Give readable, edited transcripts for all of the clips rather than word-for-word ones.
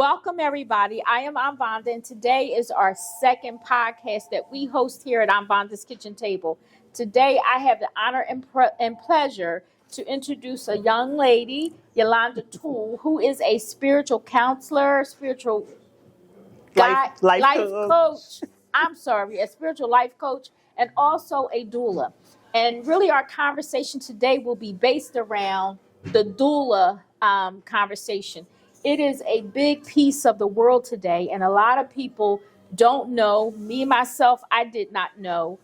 Welcome, everybody. I am Vonda, and today is our second podcast that we host here at Vonda's Kitchen Table. Today, I have the honor and pleasure to introduce a young lady, Yolanda Toole, who is a spiritual counselor, spiritual life coach. A spiritual life coach, and also a doula. And really, our conversation today will be based around the doula conversation. It is a big piece of the world today, and a lot of people don't know. Me, myself, I did not know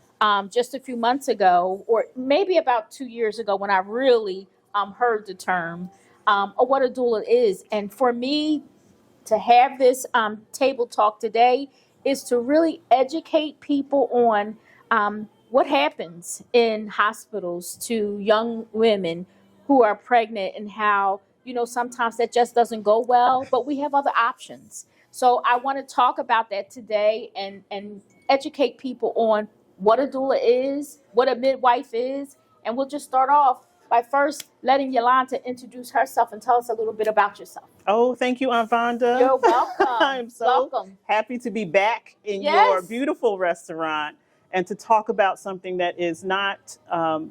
just a few months ago, or maybe about 2 years ago, when I really heard the term of what a doula is. And for me, to have this table talk today is to really educate people on what happens in hospitals to young women who are pregnant, and how, sometimes that just doesn't go well, but we have other options. So I want to talk about that today and educate people on what a doula is, what a midwife is, and we'll just start off by first letting Yolanda introduce herself and tell us a little bit about yourself. Oh, thank you, Aunt Vonda. You're welcome. I'm so happy to be back in your beautiful restaurant and to talk about something that is not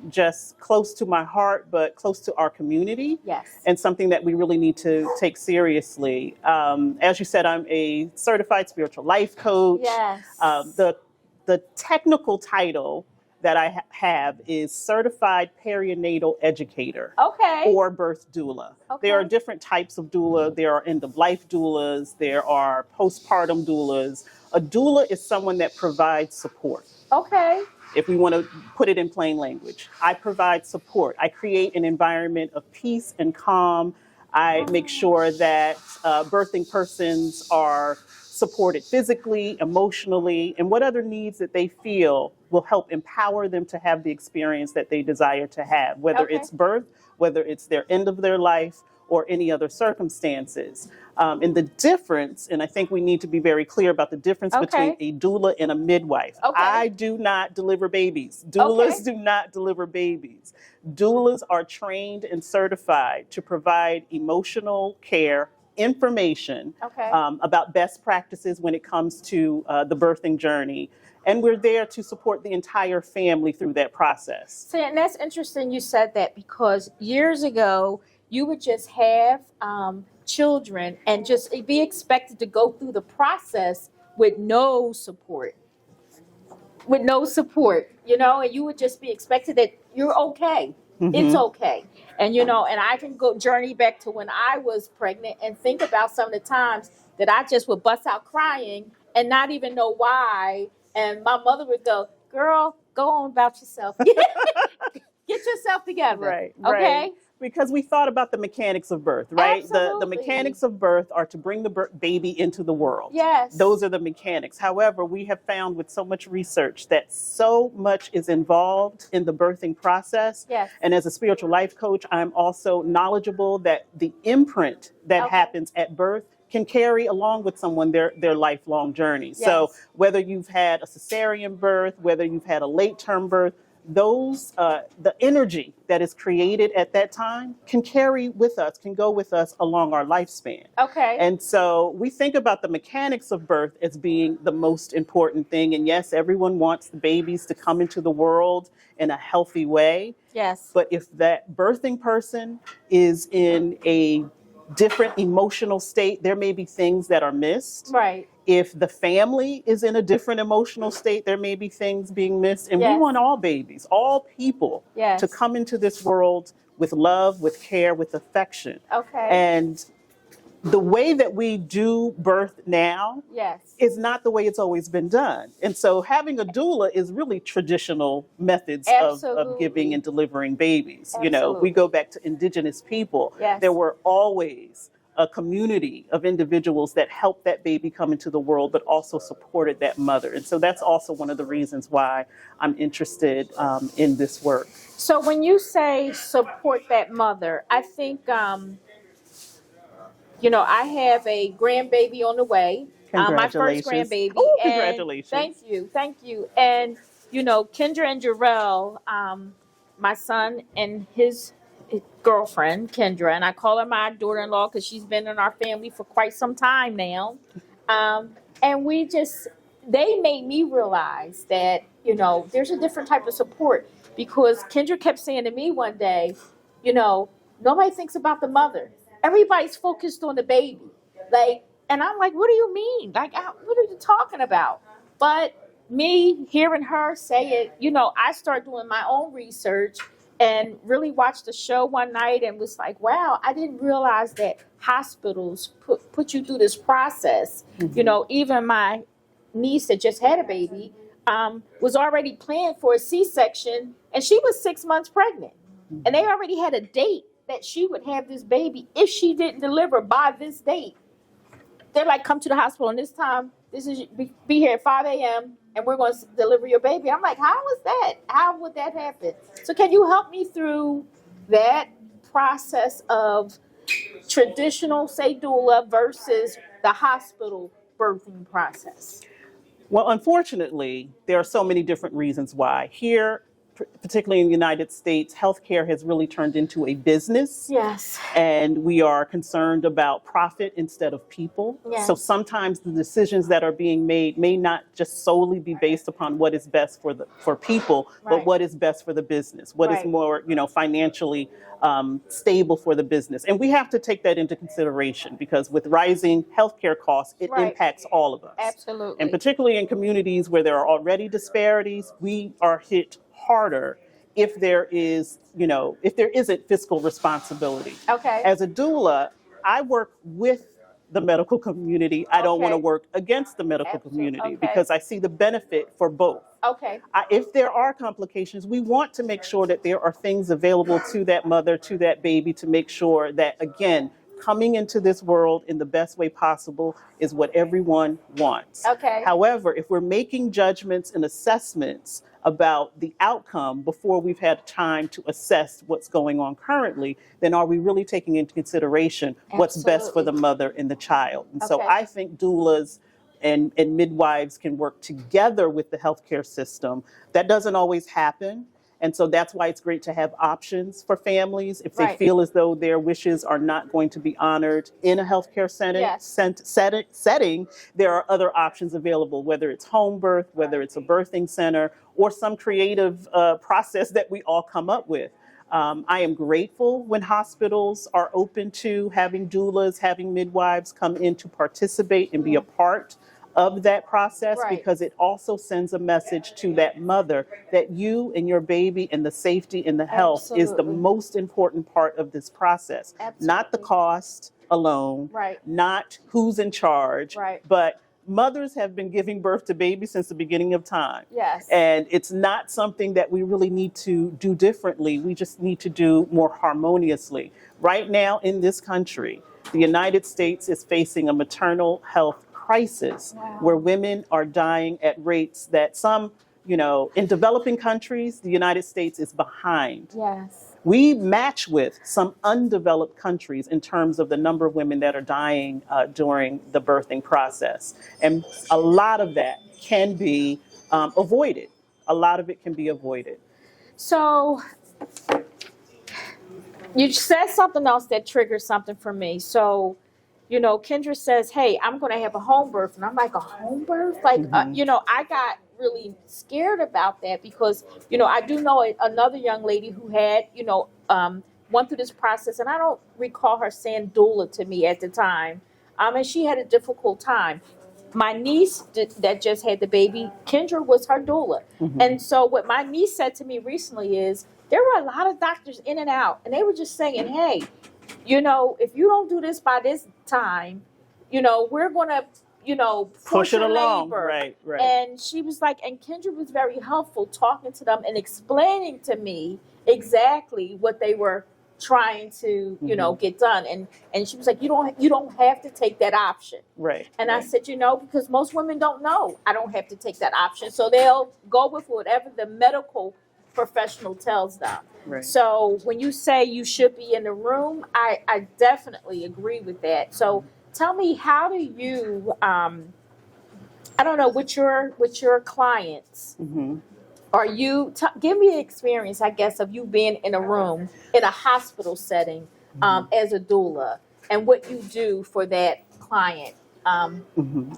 just close to my heart, but close to our community. Yes. And something that we really need to take seriously. As you said, I'm a certified spiritual life coach. Yes. The technical title that I have is Certified Perinatal Educator. Okay. Or Birth Doula. Okay. There are different types of doula. There are end-of-life doulas. There are postpartum doulas. A doula is someone that provides support. Okay. If we want to put it in plain language, I provide support. I create an environment of peace and calm. I make sure that birthing persons are supported physically, emotionally, and what other needs that they feel will help empower them to have the experience that they desire to have, whether it's birth, whether it's their end of their life, or any other circumstances. And the difference, and I think we need to be very clear about the difference between a doula and a midwife. I do not deliver babies. Doulas do not deliver babies. Doulas are trained and certified to provide emotional care, information about best practices when it comes to the birthing journey. And we're there to support the entire family through that process. See, and that's interesting you said that, because years ago, you would just have children and just be expected to go through the process with no support. And you would just be expected that you're okay. Mm-hmm. It's okay. And, and I can go journey back to when I was pregnant and think about some of the times that I just would bust out crying and not even know why. And my mother would go, "Girl, go on about yourself. Get yourself together." Right. Okay. Right. Because we thought about the mechanics of birth, right? Absolutely. The mechanics of birth are to bring the baby into the world. Yes. Those are the mechanics. However, we have found with so much research that so much is involved in the birthing process. Yes. And as a spiritual life coach, I'm also knowledgeable that the imprint that happens at birth can carry along with someone their lifelong journey. Yes. So whether you've had a cesarean birth, whether you've had a late-term birth, those the energy that is created at that time can carry with us, can go with us along our lifespan. Okay. And so we think about the mechanics of birth as being the most important thing. And yes, everyone wants the babies to come into the world in a healthy way. Yes. But if that birthing person is in a different emotional state, there may be things that are missed. Right. If the family is in a different emotional state, there may be things being missed. And we want all babies, all people to come into this world with love, with care, with affection. Okay. And the way that we do birth now is not the way it's always been done. And so having a doula is really traditional methods of giving and delivering babies. Absolutely. We go back to indigenous people. Yes. There were always a community of individuals that helped that baby come into the world, but also supported that mother. And so that's also one of the reasons why I'm interested in this work. So when you say support that mother, I think, I have a grandbaby on the way. My first grandbaby. Oh, congratulations. Thank you. And, Kendra and Jarrell, my son and his girlfriend, Kendra, and I call her my daughter-in-law because she's been in our family for quite some time now. And they made me realize that, there's a different type of support, because Kendra kept saying to me one day, nobody thinks about the mother. Everybody's focused on the baby. And I'm like, what do you mean? What are you talking about? But me hearing her say it, I started doing my own research and really watched the show one night and was like, wow, I didn't realize that hospitals put you through this process. Even my niece that just had a baby was already planned for a C-section, and she was 6 months pregnant. And they already had a date that she would have this baby if she didn't deliver by this date. They're like, come to the hospital and this time, be here at 5 a.m. and we're going to deliver your baby. I'm like, how is that? How would that happen? So can you help me through that process of traditional, say, doula versus the hospital birthing process? Well, unfortunately, there are so many different reasons why. Here, particularly in the United States, healthcare has really turned into a business. Yes. And we are concerned about profit instead of people. Yes. So sometimes the decisions that are being made may not just solely be based upon what is best for people, Right. but what is best for the business, what is Right. more, financially stable for the business. And we have to take that into consideration, because with rising healthcare costs, it Right. impacts all of us. Absolutely. And particularly in communities where there are already disparities, we are hit harder if there isn't fiscal responsibility. Okay. As a doula, I work with the medical community. I don't want to Okay. work against the medical community, Okay. because I see the benefit for both. Okay. If there are complications, we want to make sure that there are things available to that mother, to that baby, to make sure that, again, coming into this world in the best way possible is what everyone wants. Okay. However, if we're making judgments and assessments about the outcome before we've had time to assess what's going on currently, then are we really taking into consideration what's best for the mother and the child? And so Okay. I think doulas and midwives can work together with the healthcare system. That doesn't always happen. And so that's why it's great to have options for families. If they Right. feel as though their wishes are not going to be honored in a healthcare Yes. setting, there are other options available, whether it's home birth, whether it's a birthing center, or some creative process that we all come up with. I am grateful when hospitals are open to having doulas, having midwives come in to participate and be a part of that process, Right. because it also sends a message to that mother that you and your baby and the safety and the health is the Absolutely. most important part of this process. Not the Absolutely. cost alone, Right. not who's in charge, Right. but mothers have been giving birth to babies since the beginning of time. Yes. And it's not something that we really need to do differently. We just need to do more harmoniously. Right now in this country, the United States is facing a maternal health crisis. Wow. Where women are dying at rates that some, in developing countries, the United States is behind. Yes. We match with some undeveloped countries in terms of the number of women that are dying during the birthing process. And a lot of that can be avoided. A lot of it can be avoided. So you said something else that triggered something for me. So, Kendra says, hey, I'm going to have a home birth. And I'm like, a home birth? I got really scared about that because, I do know another young lady who had, went through this process. And I don't recall her saying doula to me at the time. And she had a difficult time. My niece that just had the baby, Kendra was her doula. Mm-hmm. And so what my niece said to me recently is, there were a lot of doctors in and out. And they were just saying, hey, if you don't do this by this time, we're going to, push it along. Labor. Right. And she was like, and Kendra was very helpful talking to them and explaining to me exactly what they were trying to, get done. And she was like, you don't have to take that option. Right. And I said, because most women don't know I don't have to take that option. So they'll go with whatever the medical professional tells them. Right. So when you say you should be in the room, I definitely agree with that. So tell me, how do you, I don't know, with your clients, mm-hmm. Are you, give me an experience, I guess, of you being in a room in a hospital setting as a doula and what you do for that client.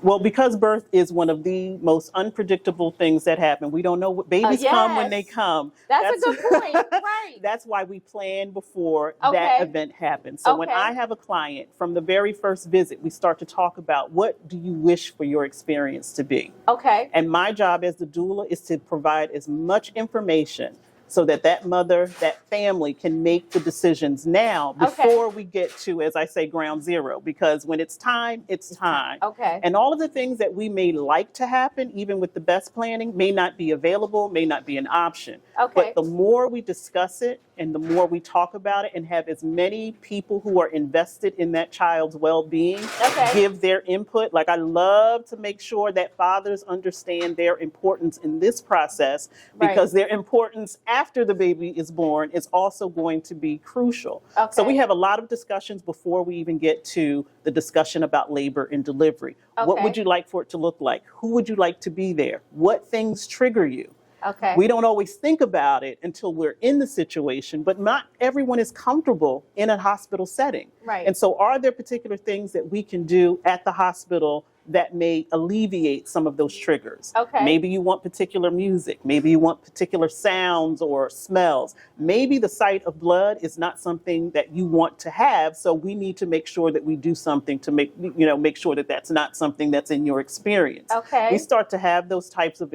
Well, because birth is one of the most unpredictable things that happen. We don't know what babies come when they Yes, come. that's a good point. Right. That's why we plan before that Okay. event happens. So when Okay. I have a client, from the very first visit, we start to talk about what do you wish for your experience to be. Okay. And my job as the doula is to provide as much information so that that mother, that family can make the decisions now before we get to, as I say, ground zero. Because when it's time, it's time. Okay. And all of the things that we may like to happen, even with the best planning, may not be available, may not be an option. Okay. But the more we discuss it and the more we talk about it and have as many people who are invested in that child's well-being give their input. Like, I love to make sure that fathers understand their importance in this process, because their importance after the baby is born is also going to be crucial. Okay. So we have a lot of discussions before we even get to the discussion about labor and delivery. What would you like for it to look like? Who would you like to be there? What things trigger you? Okay. We don't always think about it until we're in the situation, but not everyone is comfortable in a hospital setting. Right. And so are there particular things that we can do at the hospital that may alleviate some of those triggers? Okay. Maybe you want particular music. Maybe you want particular sounds or smells. Maybe the sight of blood is not something that you want to have. So we need to make sure that we do something to make sure that that's not something that's in your experience. Okay. We start to have those types of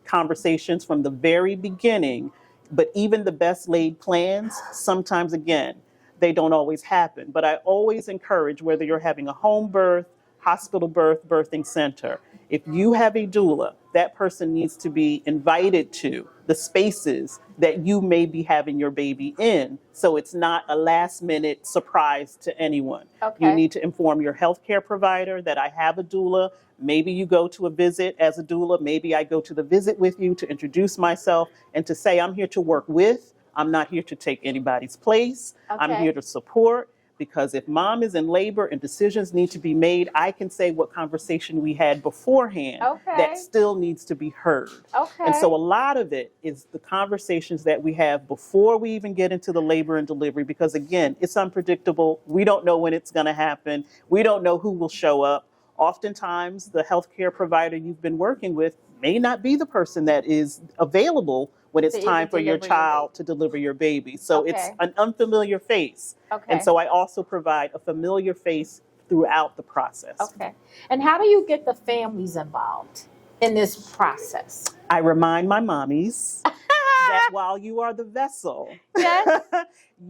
conversations from the very beginning, but even the best laid plans, sometimes, again, they don't always happen. But I always encourage, whether you're having a home birth, hospital birth, birthing center, if you have a doula, that person needs to be invited to the spaces that you may be having your baby in, so it's not a last minute surprise to anyone. Okay. You need to inform your healthcare provider that I have a doula. Maybe you go to a visit as a doula. Maybe I go to the visit with you to introduce myself and to say, I'm here to work with. I'm not here to take anybody's place. I'm here to support. Because if mom is in labor and decisions need to be made, I can say what conversation we had beforehand that still needs to be heard. Okay. And so a lot of it is the conversations that we have before we even get into the labor and delivery, because again, it's unpredictable. We don't know when it's going to happen. We don't know who will show up. Oftentimes, the healthcare provider you've been working with may not be the person that is available when it's time for your child to deliver your baby. So it's an unfamiliar face. Okay. And so I also provide a familiar face throughout the process. Okay. And how do you get the families involved in this process? I remind my mommies that while you are the vessel, yes,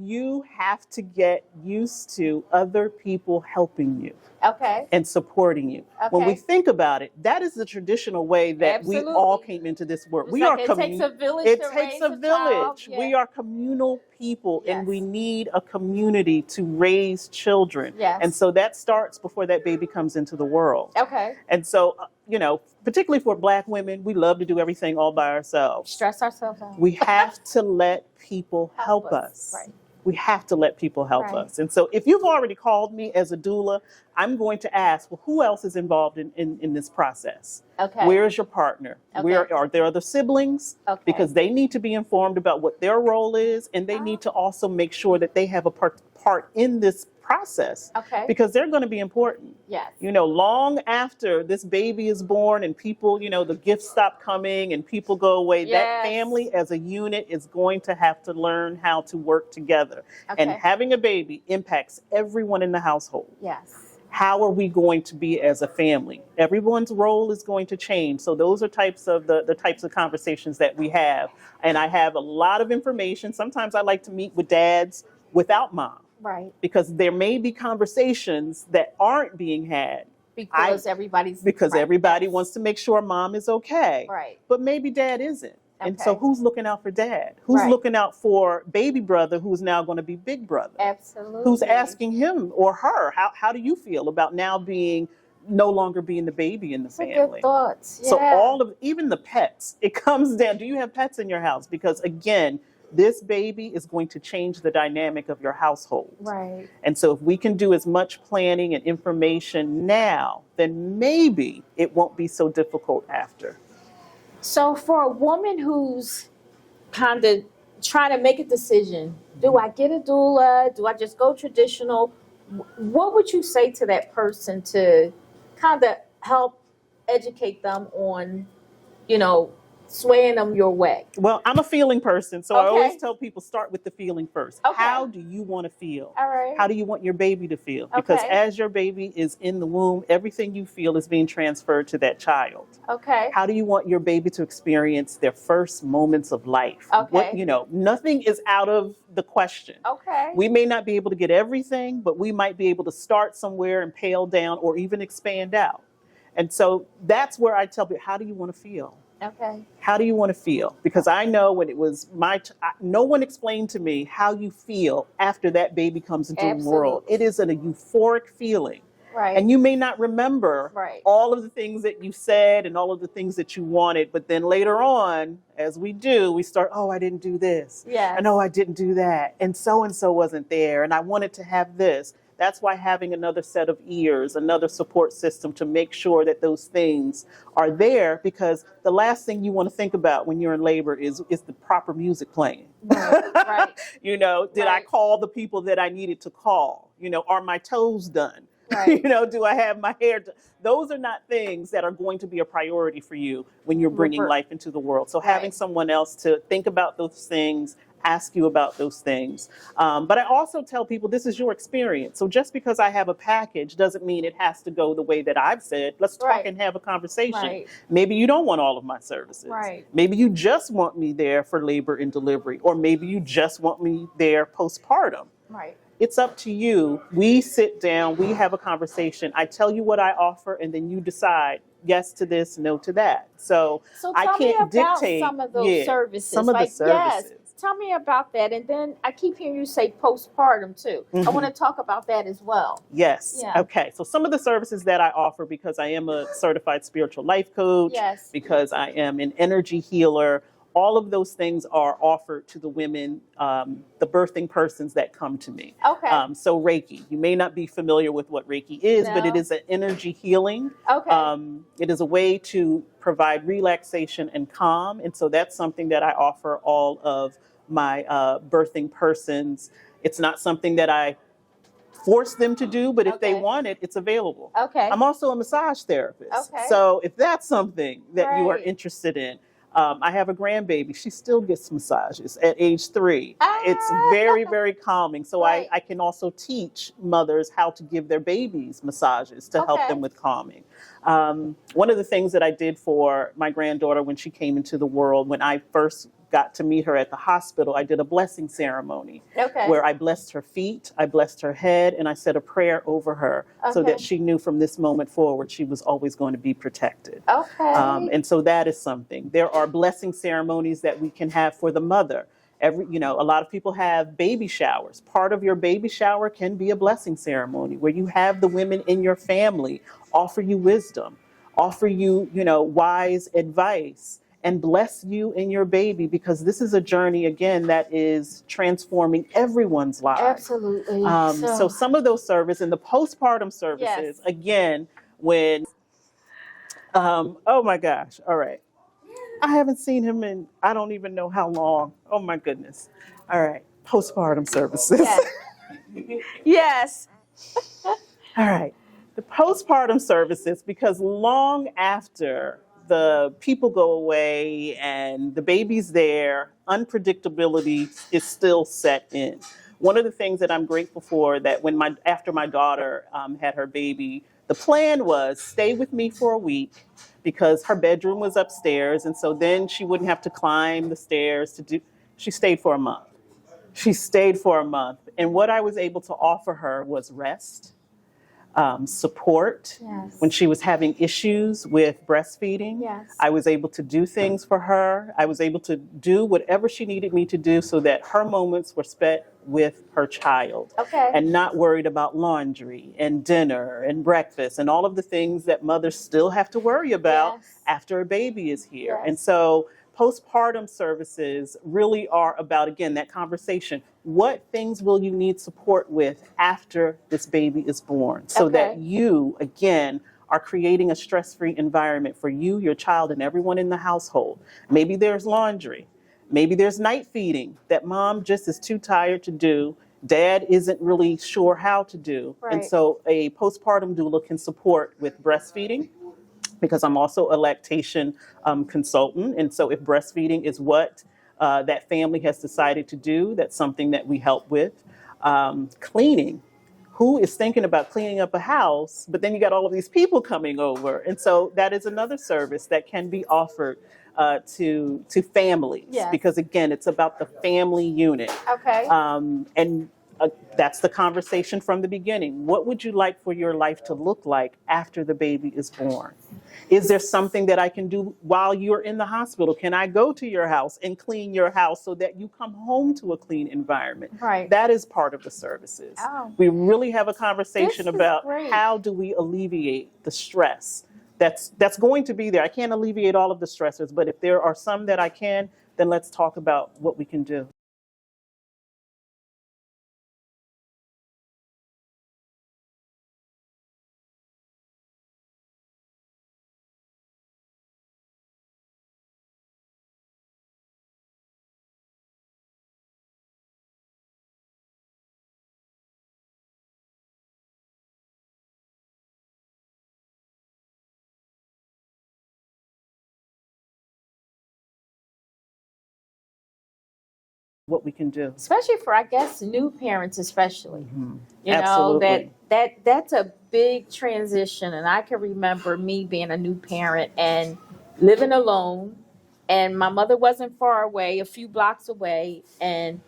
you have to get used to other people helping you. Okay. And supporting you. Okay. When we think about it, that is the traditional way that Absolutely. we all came into this world. It takes a village. It to takes raise a village. child. We are communal people, Yes. and we need a community to raise children. Yes. And so that starts before that baby comes into the world. Okay. And so, particularly for Black women, we love to do everything all by ourselves. Stress ourselves out. We have to let people help us. Right. We have to let people help us. And so if you've already called me as a doula, I'm going to ask, well, who else is involved in this process? Okay. Where is your partner? Okay. Where are there other siblings? Okay. Because they need to be informed about what their role is, and they need to also make sure that they have a part in this process. Okay. Because they're going to be important. Yes. Long after this baby is born and people, the gifts stop coming and people go away, that family as a unit is going to have to learn how to work together. Okay. And having a baby impacts everyone in the household. Yes. How are we going to be as a family? Everyone's role is going to change. So those are the types of conversations that we have. And I have a lot of information. Sometimes I like to meet with dads without mom. Right. Because there may be conversations that aren't being had. Because everybody wants to make sure mom is okay. Right. But maybe dad isn't. Okay. And so who's looking out for dad? Who's looking out for baby brother who's now going to be big brother? Absolutely. Who's asking him or her, how do you feel about now no longer being the baby in the family? Good thoughts. Yeah. So even the pets, it comes down, do you have pets in your house? Because again, this baby is going to change the dynamic of your household. Right. And so if we can do as much planning and information now, then maybe it won't be so difficult after. So for a woman who's kind of trying to make a decision, do I get a doula? Do I just go traditional? What would you say to that person to kind of help educate them on, you know, swaying them your way? Well, I'm a feeling person, so I always Okay. tell people start with the feeling first. Okay. How do you want to feel? All right. How do you want your baby to feel? Because Okay. as your baby is in the womb, everything you feel is being transferred to that child. Okay. How do you want your baby to experience their first moments of life? Okay. Nothing is out of the question. Okay. We may not be able to get everything, but we might be able to start somewhere and pale down or even expand out. And so that's where I tell people, how do you want to feel? Okay. How do you want to feel? Because I know when it was no one explained to me how you feel after that baby comes into the world. It is a euphoric feeling. Right. And you may not remember Right. all of the things that you said and all of the things that you wanted, but then later on, as we do, we start, oh, I didn't do this. Yes. And oh, I didn't do that. And so wasn't there. And I wanted to have this. That's why having another set of ears, another support system to make sure that those things are there, because the last thing you want to think about when you're in labor is the proper music playing. Right. Right. Did I Right. call the people that I needed to call? Are my toes done? Right. Do I have my hair done? Those are not things that are going to be a priority for you when you're bringing life into the world. So having Right. someone else to think about those things, ask you about those things. But I also tell people this is your experience. So just because I have a package doesn't mean it has to go the way that I've said. Let's talk Right. and have a conversation. Right. Maybe you don't want all of my services. Right. Maybe you just want me there for labor and delivery, or maybe you just want me there postpartum. Right. It's up to you. We sit down, we have a conversation. I tell you what I offer, and then you decide yes to this, no to that. So I tell me can't about dictate some of those services. some of the services. Yes, tell me about that. And then I keep hearing you say postpartum too. I Mhm. want to talk about that as well. Yes. Yeah. Okay. So some of the services that I offer, because I am a certified spiritual life coach, Yes. because I am an energy healer, all of those things are offered to the women, the birthing persons that come to me. Okay. So Reiki, you may not be familiar with what Reiki is, but it No. is an energy healing. Okay. It is a way to provide relaxation and calm. And so that's something that I offer all of my birthing persons. It's not something that I force them to do, but if they Okay. want it, it's available. Okay. I'm also a massage therapist. Okay. So if that's something that you are Right. interested in, I have a grandbaby. She still gets massages at age 3. Ah. It's very, very calming. So Right. I can also teach mothers how to give their babies massages to help Okay. them with calming. One of the things that I did for my granddaughter when she came into the world, when I first got to meet her at the hospital, I did a blessing ceremony Okay. where I blessed her feet, I blessed her head, and I said a prayer over her so Okay. that she knew from this moment forward she was always going to be protected. Okay. And so that is something. There are blessing ceremonies that we can have for the mother. A lot of people have baby showers. Part of your baby shower can be a blessing ceremony where you have the women in your family offer you wisdom, offer you, wise advice, and bless you and your baby, because this is a journey, again, that is transforming everyone's lives. Absolutely. So some of those services and the postpartum services, Yes. again, when, oh my gosh, all right. I haven't seen him in, I don't even know how long. Oh my goodness. All right, postpartum services. Yes. Yes. All right, the postpartum services, because long after the people go away and the baby's there, unpredictability is still set in. One of the things that I'm grateful for, that after my daughter had her baby, the plan was stay with me for a week, because her bedroom was upstairs, and so then she wouldn't have to climb the stairs she stayed for a month. She stayed for a month. And what I was able to offer her was rest, support. Yes. When she was having issues with breastfeeding, Yes. I was able to do things for her. I was able to do whatever she needed me to do so that her moments were spent with her child. Okay. And not worried about laundry and dinner and breakfast and all of the things that mothers still have to worry about Yes. after a baby is here. Yes. And so postpartum services really are about, again, that conversation. What things will you need support with after this baby is born, so that Okay. you, again, are creating a stress-free environment for you, your child, and everyone in the household. Maybe there's laundry. Maybe there's night feeding that mom just is too tired to do. Dad isn't really sure how to do. And Right. so a postpartum doula can support with breastfeeding, because I'm also a lactation consultant. And so if breastfeeding is what that family has decided to do, that's something that we help with. Cleaning. Who is thinking about cleaning up a house, but then you got all of these people coming over? And so that is another service that can be offered to families, Yes. because again, it's about the family unit. Okay. And that's the conversation from the beginning. What would you like for your life to look like after the baby is born? Is there something that I can do while you're in the hospital? Can I go to your house and clean your house so that you come home to a clean environment? Right. That is part of the services. Oh. We really have a conversation This is about great. how do we alleviate the stress that's going to be there. I can't alleviate all of the stressors, but if there are some that I can, then let's talk about what we can do. What we can do. Especially for, I guess, new parents, especially. You know, Absolutely. that's a big transition. And I can remember me being a new parent and living alone, and my mother wasn't far away, a few blocks away, and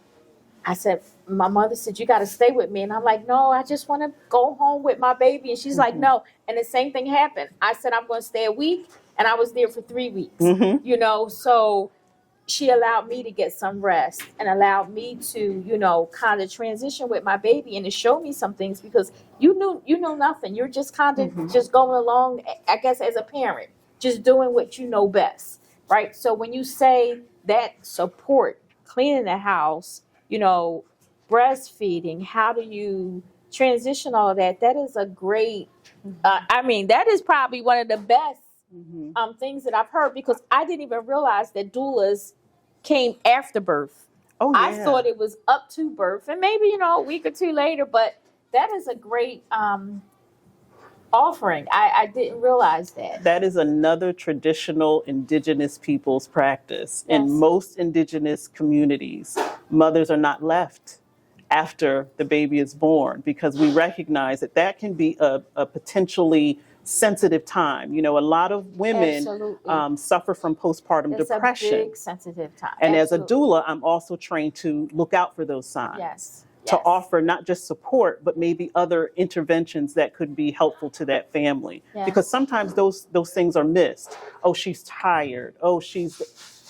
I said, my mother said, you got to stay with me. And I'm like, no, I just want to go home with my baby. And she's like, no. And the same thing happened. I said, I'm going to stay a week. And I was there for 3 weeks, you know, so she allowed me to get some rest and allowed me to, you know, kind of transition with my baby and to show me some things, because you know nothing. You're just kind of just going along, I guess, as a parent, just doing what you know best, right? So when you say that support, cleaning the house, you know, breastfeeding, how do you transition all of that? That is a great, I mean, that is probably one of the best things that I've heard, because I didn't even realize that doulas came after birth. Oh, yeah. I thought it was up to birth and maybe, you know, a week or two later, but that is a great offering. I didn't realize that. That is another traditional indigenous people's practice. Yes. In most indigenous communities, mothers are not left after the baby is born, because we recognize that that can be a potentially sensitive time. You know, a lot of women suffer from postpartum depression. It's a big sensitive time. And Absolutely. as a doula, I'm also trained to look out for those signs. Yes. To offer not just support, but maybe other interventions that could be helpful to that family. Yes. Because sometimes those things are missed. Oh, she's tired. Oh,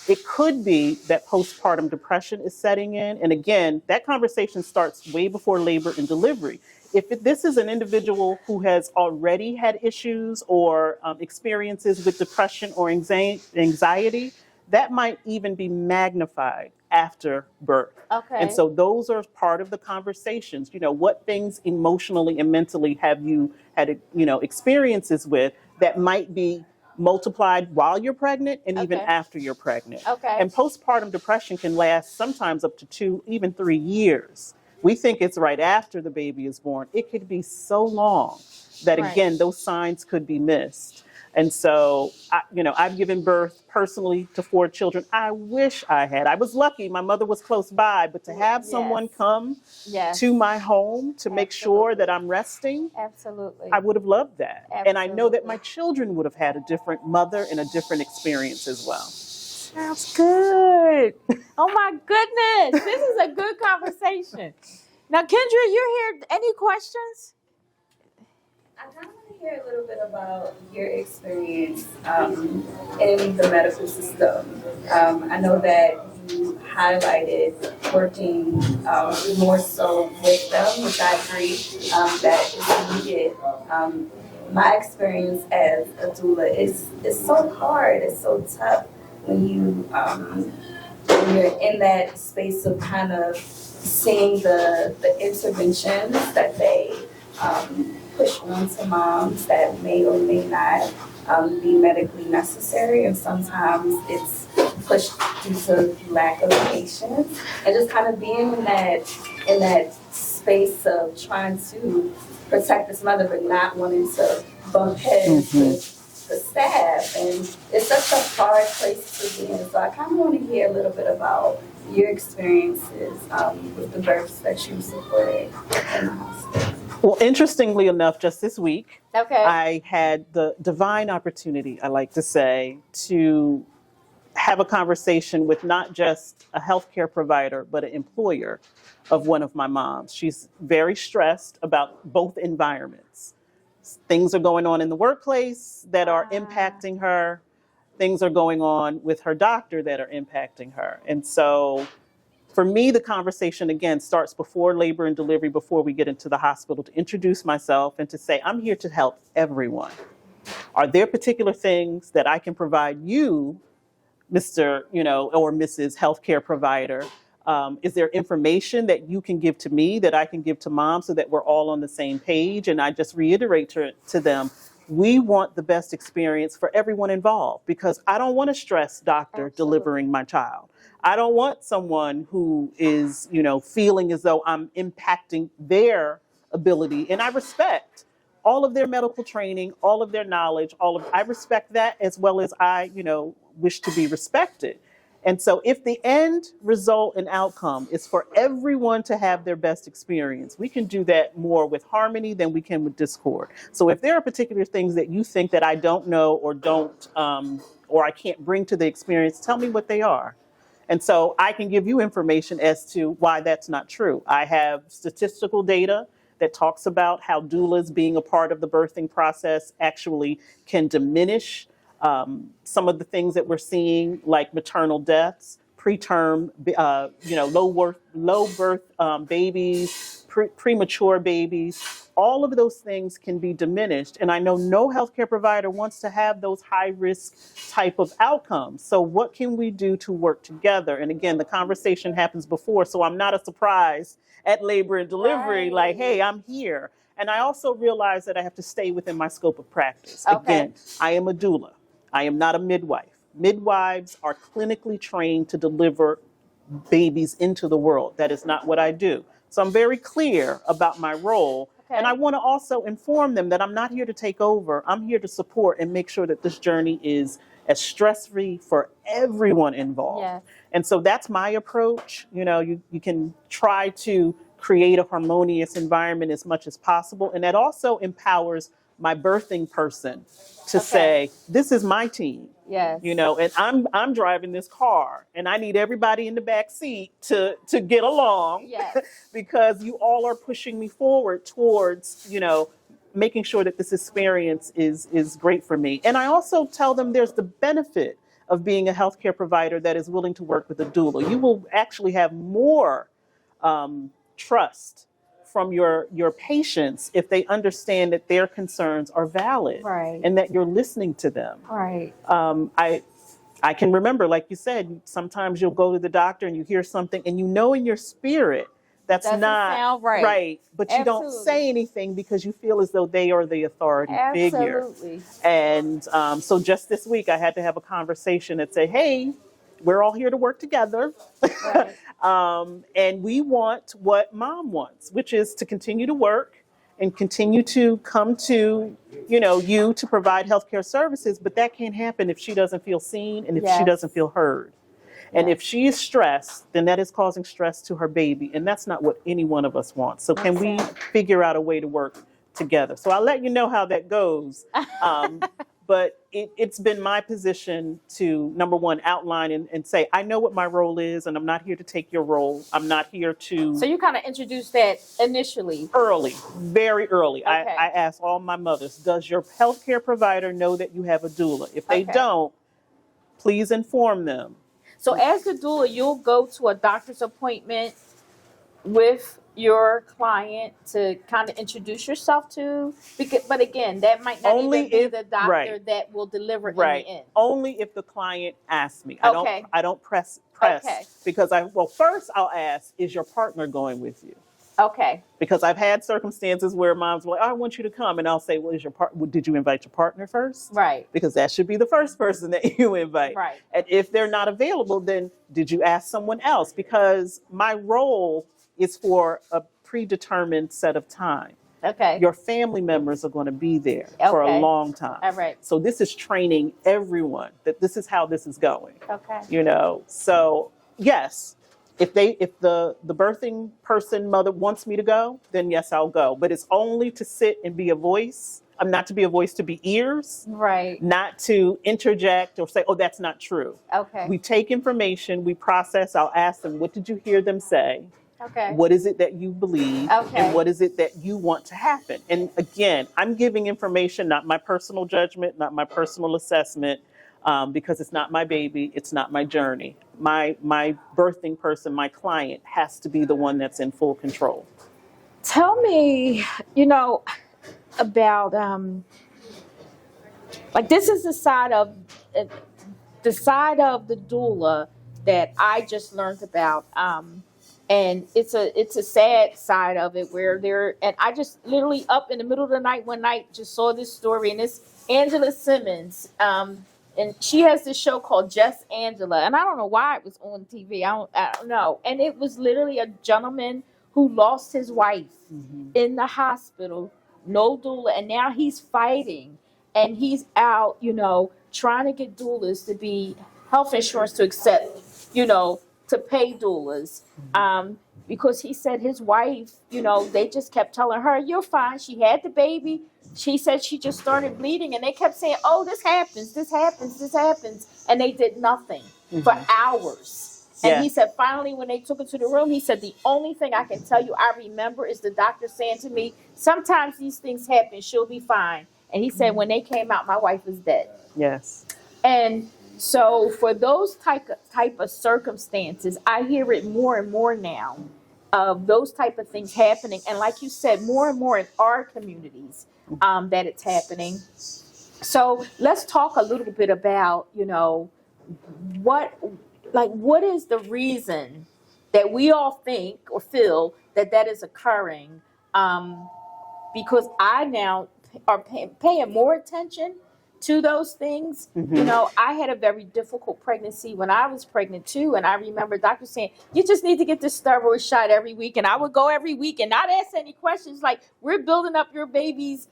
it could be that postpartum depression is setting in. And again, that conversation starts way before labor and delivery. If this is an individual who has already had issues or experiences with depression or anxiety, that might even be magnified after birth. Okay. And so those are part of the conversations. You know, what things emotionally and mentally have you had, you know, experiences with that might be multiplied while you're pregnant and even after you're pregnant. Okay. And postpartum depression can last sometimes up to 2, even 3 years. We think it's right after the baby is born. It could be so long that, again, those signs could be missed. And so, I've given birth personally to 4 children. I wish I had. I was lucky. My mother was close by. But to have someone come to my home to make sure that I'm resting, Absolutely. I would have loved that. Absolutely. And I know that my children would have had a different mother and a different experience as well. Sounds good. Oh, my goodness. This is a good conversation. Now, Kendra, you're here. Any questions? I kind of want to hear a little bit about your experience in the medical system. I know that you highlighted working more so with them, which I agree that is needed. My experience as a doula is so hard, it's so tough when you're in that space of kind of seeing the interventions that they pushed onto moms that may or may not be medically necessary, and sometimes it's pushed due to lack of patience, and just kind of being in that space of trying to protect this mother but not wanting to bump heads with the staff, and it's such a hard place to be in. So I kind of want to hear a little bit about your experiences with the births that you supported in the hospital. Well, interestingly enough, just this week, Okay. I had the divine opportunity, I like to say, to have a conversation with not just a healthcare provider, but an employer of one of my moms. She's very stressed about both environments. Things are going on in the workplace that are impacting her. Things are going on with her doctor that are impacting her. And so for me, the conversation, again, starts before labor and delivery, before we get into the hospital, to introduce myself and to say, I'm here to help everyone. Are there particular things that I can provide you, Mr., or Mrs. Healthcare Provider? Is there information that you can give to me that I can give to mom so that we're all on the same page? And I just reiterate to them, we want the best experience for everyone involved, because I don't want a stressed doctor delivering my child. I don't want someone who is, feeling as though I'm impacting their ability. And I respect all of their medical training, all of their knowledge, I respect that, as well as I, wish to be respected. And so if the end result and outcome is for everyone to have their best experience, we can do that more with harmony than we can with discord. So if there are particular things that you think that I don't know or don't, or I can't bring to the experience, tell me what they are. And so I can give you information as to why that's not true. I have statistical data that talks about how doulas being a part of the birthing process actually can diminish some of the things that we're seeing, like maternal deaths, preterm, low birth babies, premature babies. All of those things can be diminished. And I know no healthcare provider wants to have those high risk type of outcomes. So what can we do to work together? And again, the conversation happens before, so I'm not a surprise at labor and delivery, like, hey, I'm here. And I also realize that I have to stay within my scope of practice. Okay. Again, I am a doula. I am not a midwife. Midwives are clinically trained to deliver babies into the world. That is not what I do. So I'm very clear about my role. Okay. And I want to also inform them that I'm not here to take over. I'm here to support and make sure that this journey is as stress-free for everyone involved. Yes. And so that's my approach. You can try to create a harmonious environment as much as possible. And that also empowers my birthing person to say, this is my team. Yes. And I'm driving this car, and I need everybody in the back seat to get along. Yes. Because you all are pushing me forward towards, making sure that this experience is great for me. And I also tell them there's the benefit of being a healthcare provider that is willing to work with a doula. You will actually have more trust from your patients if they understand that their concerns are valid, right, and that you're listening to them. Right. I can remember, like you said, sometimes you'll go to the doctor and you hear something and in your spirit that's Doesn't not sound right. but you don't Absolutely. say anything because you feel as though they are the authority figure. Absolutely. And so just this week I had to have a conversation and say, hey, we're all here to work together. Right. And we want what mom wants, which is to continue to work and continue to come to, you to provide healthcare services. But that can't happen if she doesn't feel seen and if she doesn't feel heard. And if she is stressed, then that is causing stress to her baby. And that's not what any one of us wants. So can we figure out a way to work together? So I'll let you know how that goes. But it's been my position to, number one, outline and say, I know what my role is, and I'm not here to take your role. I'm not here to... So you kind of introduced that initially. Early, very early. Okay. I asked all my mothers, does your healthcare provider know that you have a doula? If they don't, please inform them. So as the doula, you'll go to a doctor's appointment with your client to kind of introduce yourself to, but again, that might not Only even be if- the doctor right. that will deliver in Right. the end. Only if the client asks me. I don't press Okay. because first I'll ask, is your partner going with you? Okay. Because I've had circumstances where moms were like, oh, I want you to come. And I'll say, well, did you invite your partner first? Right. Because that should be the first person that you invite. Right. And if they're not available, then did you ask someone else? Because my role is for a predetermined set of time. Okay. Your family members are going to be there for a Okay. long time. All right. So this is training everyone that this is how this is going. Okay. You know, so yes, if the birthing person, mother wants me to go, then yes, I'll go. But it's only to sit and be a voice. I'm not to be a voice, to be ears. Right. Not to interject or say, oh, that's not true. Okay. We take information, we process. I'll ask them, what did you hear them say? Okay. What is it that you believe? Okay. And what is it that you want to happen? And again, I'm giving information, not my personal judgment, not my personal assessment, because it's not my baby, it's not my journey. My birthing person, my client, has to be the one that's in full control. Tell me, about like this is the side of the doula that I just learned about. And it's a sad side of it and I just literally up in the middle of the night one night just saw this story, and it's Angela Simmons. And she has this show called Just Angela, and I don't know why it was on TV. I don't know. And it was literally a gentleman who lost his wife in the hospital, no doula, and now he's fighting, and he's out, trying to get doulas to be health insurance to accept, to pay doulas, because he said his wife, they just kept telling her, you're fine. She had the baby. She said she just started bleeding, and they kept saying, oh, this happens. And they did nothing for hours. And Yeah. he said, finally, when they took her to the room, he said, the only thing I can tell you I remember is the doctor saying to me, sometimes these things happen. She'll be fine. And he said, when they came out, my wife was dead. Yes. And so for those type of circumstances, I hear it more and more now of those type of things happening. And like you said, more and more in our communities that it's happening. So let's talk a little bit about, what is the reason that we all think or feel that is occurring? Because I now are paying more attention to those things. I had a very difficult pregnancy when I was pregnant too, and I remember doctors saying, you just need to get this steroid shot every week, and I would go every week and not ask any questions, like, we're building up your baby's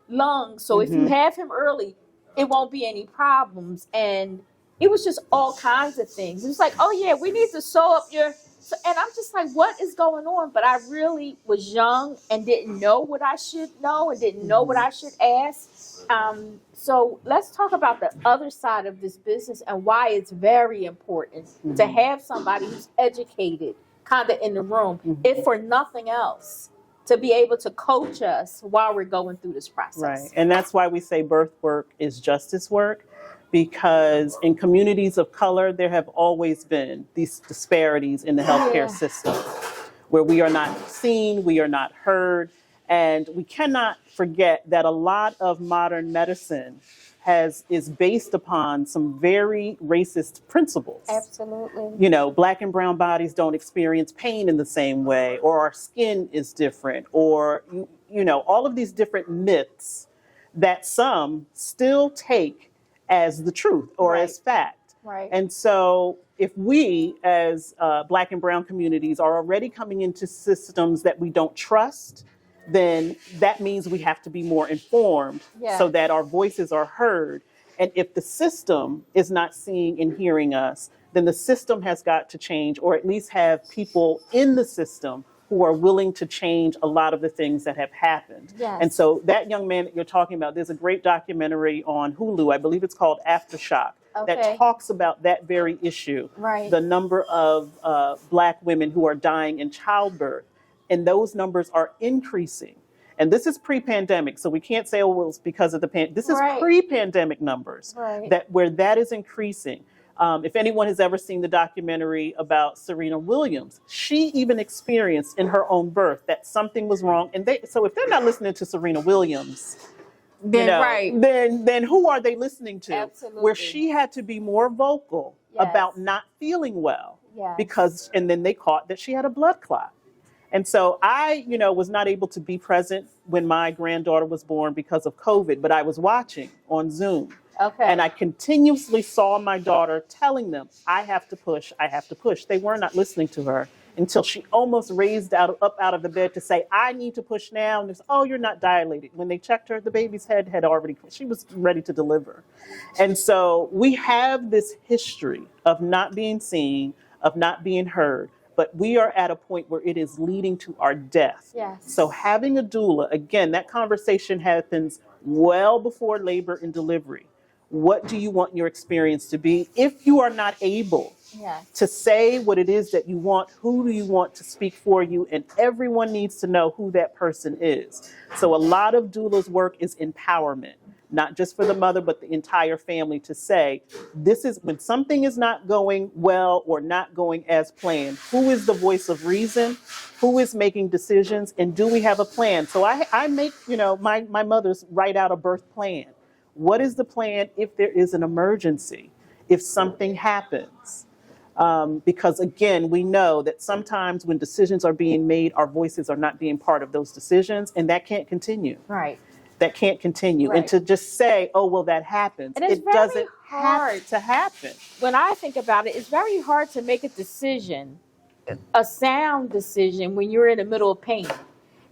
lungs, so if you have him early, it won't be any problems. And it was just all kinds of things. It was like, oh yeah, we need to sew up your, and I'm just like, what is going on? But I really was young and didn't know what I should know and didn't know what I should ask. So let's talk about the other side of this business and why it's very important to have somebody who's educated kind of in the room, if for nothing else, to be able to coach us while we're going through this process. Right. And that's why we say birth work is justice work, because in communities of color, there have always been these disparities in the healthcare system where we are not seen, we are not heard. And we cannot forget that a lot of modern medicine is based upon some very racist principles. Absolutely. Black and brown bodies don't experience pain in the same way, or our skin is different, or, all of these different myths that some still take as the truth or as fact. Right. And so if we as Black and brown communities are already coming into systems that we don't trust, then that means we have to be more informed so that our voices are heard. And if the system is not seeing and hearing us, then the system has got to change, or at least have people in the system who are willing to change a lot of the things that have happened. Yes. And so that young man that you're talking about, there's a great documentary on Hulu, I believe it's called Aftershock, that talks about that very issue. Right. The number of Black women who are dying in childbirth. And those numbers are increasing. And this is pre-pandemic, so we can't say, oh, well, it's because of the pandemic. This is pre-pandemic numbers where that is increasing. If anyone has ever seen the documentary about Serena Williams, she even experienced in her own birth that something was wrong. And so if they're not listening to Serena Williams, then who are they listening to? Absolutely. Where she had to be more vocal about not feeling well, and then they caught that she had a blood clot. And so I, was not able to be present when my granddaughter was born because of COVID, but I was watching on Zoom. Okay. And I continuously saw my daughter telling them, I have to push, I have to push. They were not listening to her until she almost raised up out of the bed to say, I need to push now. And they said, oh, you're not dilated. When they checked her, the baby's head had already, she was ready to deliver. And so we have this history of not being seen, of not being heard. But we are at a point where it is leading to our death. Yes. So having a doula, again, that conversation happens well before labor and delivery. What do you want your experience to be? If you are not able to say what it is that you want, who do you want to speak for you? And everyone needs to know who that person is. So a lot of doula's work is empowerment. Not just for the mother, but the entire family to say, this is when something is not going well or not going as planned, who is the voice of reason? Who is making decisions? And do we have a plan? So I make, my mother's write out a birth plan. What is the plan if there is an emergency, if something happens? Because again, we know that sometimes when decisions are being made, our voices are not being part of those decisions, and that can't continue. Right. That can't continue. Right. And to just say, oh, well, that happens. And it's it doesn't have to happen. When I think about it, it's very hard to make a decision, a sound decision, when you're in the middle of pain.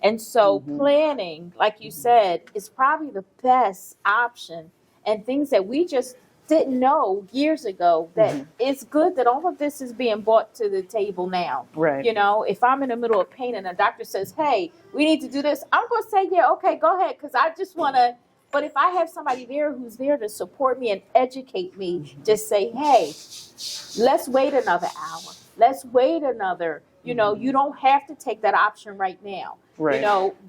And so planning, like you said, is probably the best option. And things that we just didn't know years ago, that it's good that all of this is being brought to the table now. Right. If I'm in the middle of pain and a doctor says, hey, we need to do this, I'm going to say, yeah, okay, go ahead, because I just want to. But if I have somebody there who's there to support me and educate me, just say, hey, let's wait another hour. Let's wait another. You don't have to take that option right now. Right.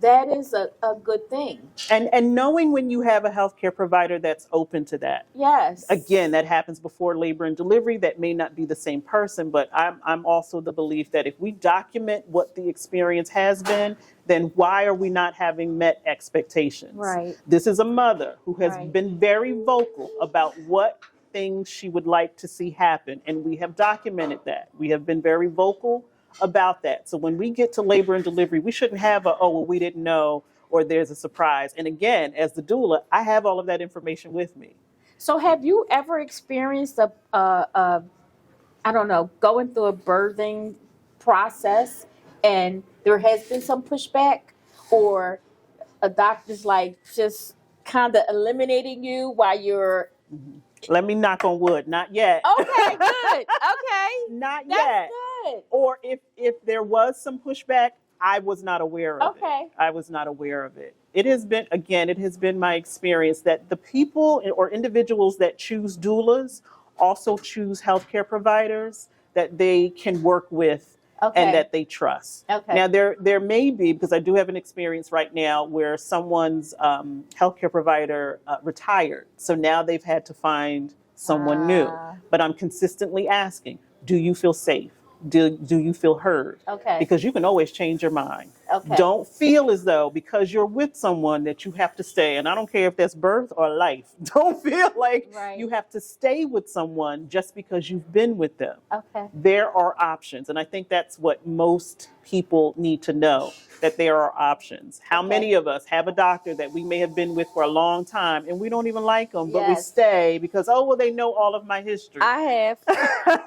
That is a good thing. And knowing when you have a healthcare provider that's open to that. Yes. Again, that happens before labor and delivery. That may not be the same person, but I'm also the belief that if we document what the experience has been, then why are we not having met expectations? Right. This is a mother who has been very vocal about what things she would like to see happen, and we have documented that. We have been very vocal about that. So when we get to labor and delivery, we shouldn't have we didn't know, or there's a surprise. And again, as the doula, I have all of that information with me. So have you ever experienced going through a birthing process and there has been some pushback, or a doctor's like just kind of eliminating you while you're... Let me knock on wood. Not yet. Okay, good. Okay. Not That's yet. Good. Or if there was some pushback, I was not aware of it. Okay. I was not aware of it. It has been my experience that the people or individuals that choose doulas also choose healthcare providers that they can work with and that they trust. Okay. Now, there may be, because I do have an experience right now where someone's healthcare provider retired. So now they've had to find someone new. But I'm consistently asking, do you feel safe? Do you feel heard? Okay. Because you can always change your mind. Okay. Don't feel as though because you're with someone that you have to stay. And I don't care if that's birth or life. Don't feel like you have to stay with someone just because you've been with them. Okay. There are options. And I think that's what most people need to know, that there are options. How many of us have a doctor that we may have been with for a long time and we don't even like them, but we stay because, they know all of my history. I have.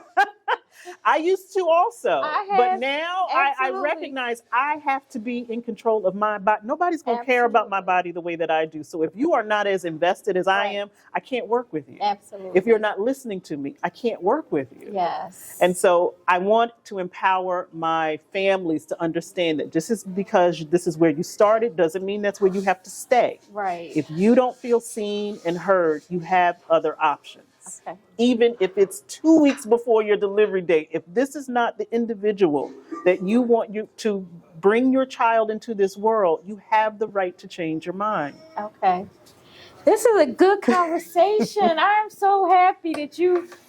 I used to also, but now I Absolutely. recognize I have to be in control of my body. Nobody's going to care about my body the way that I do. So if you are not as invested as I am, I can't work with you. Absolutely. If you're not listening to me, I can't work with you. Yes. And so I want to empower my families to understand that just because this is where you started doesn't mean that's where you have to stay. Right. If you don't feel seen and heard, you have other options. Okay. Even if it's 2 weeks before your delivery date, if this is not the individual that you want you to bring your child into this world, you have the right to change your mind. Okay. This is a good conversation. I am so happy that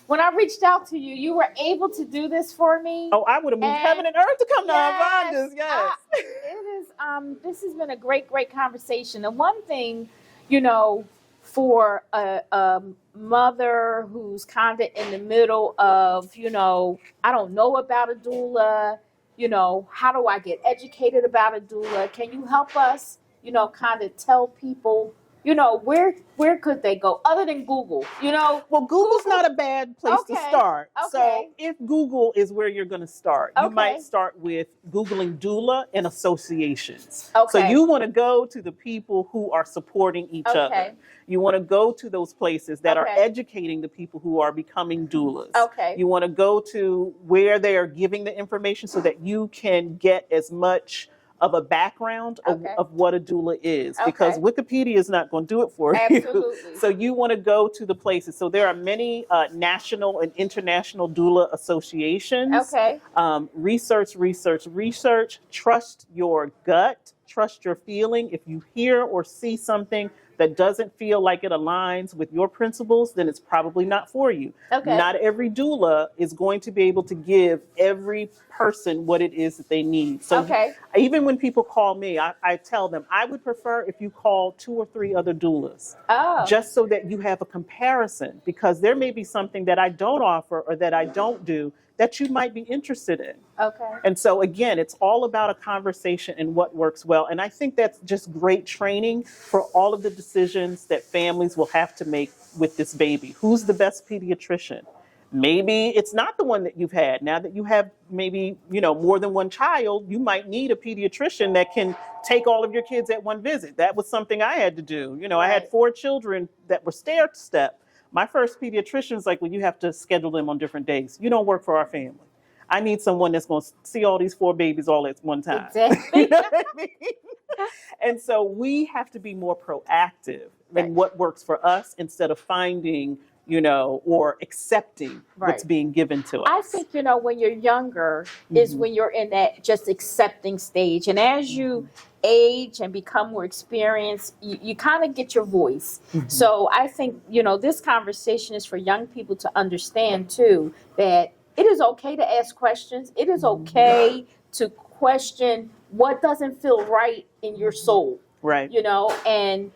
when I reached out to you, you were able to do this for me. Oh, I would have moved heaven and earth to come to Vonda's. Yes. This has been a great, great conversation. And one thing, for a mother who's kind of in the middle of, I don't know about a doula, how do I get educated about a doula? Can you help us, kind of tell people, where could they go other than Google? Well, Google's not a bad place to Okay, start. So okay, if Google is where you're going to start, you might okay, start with Googling doula and associations. So okay, you want to go to the people who are supporting each other. okay, You want to go to those places that are Okay. educating the people who are becoming doulas. okay, You want to go to where they are giving the information so that you can get as much of a background Okay. of what a doula is, because Okay. Wikipedia is not going to do it for you. Absolutely. So you want to go to the places. So there are many national and international doula associations. okay, Research, research, research. Trust your gut. Trust your feeling. If you hear or see something that doesn't feel like it aligns with your principles, then it's probably not for you. Okay. Not every doula is going to be able to give every person what it is that they need. So Okay. even when people call me, I tell them, I would prefer if you call 2 or 3 other doulas, Oh. just so that you have a comparison, because there may be something that I don't offer or that I don't do that you might be interested in. Okay. And so again, it's all about a conversation and what works well. And I think that's just great training for all of the decisions that families will have to make with this baby. Who's the best pediatrician? Maybe it's not the one that you've had. Now that you have maybe, more than one child, you might need a pediatrician that can take all of your kids at one visit. That was something I had to do. I had Right. 4 children that were stair-step. My first pediatrician's like, well, you have to schedule them on different days. You don't work for our family. I need someone that's going to see all these 4 babies all at one time. Exactly. You know what I mean? And so we have to be more proactive Right. in what works for us instead of finding, or accepting what's Right. being given to us. I think, when you're younger is when you're in that just accepting stage. And as you age and become more experienced, you kind of get your voice. So I think, this conversation is for young people to understand too, that it is okay to ask questions. It is okay to question what doesn't feel right in your soul, Right. and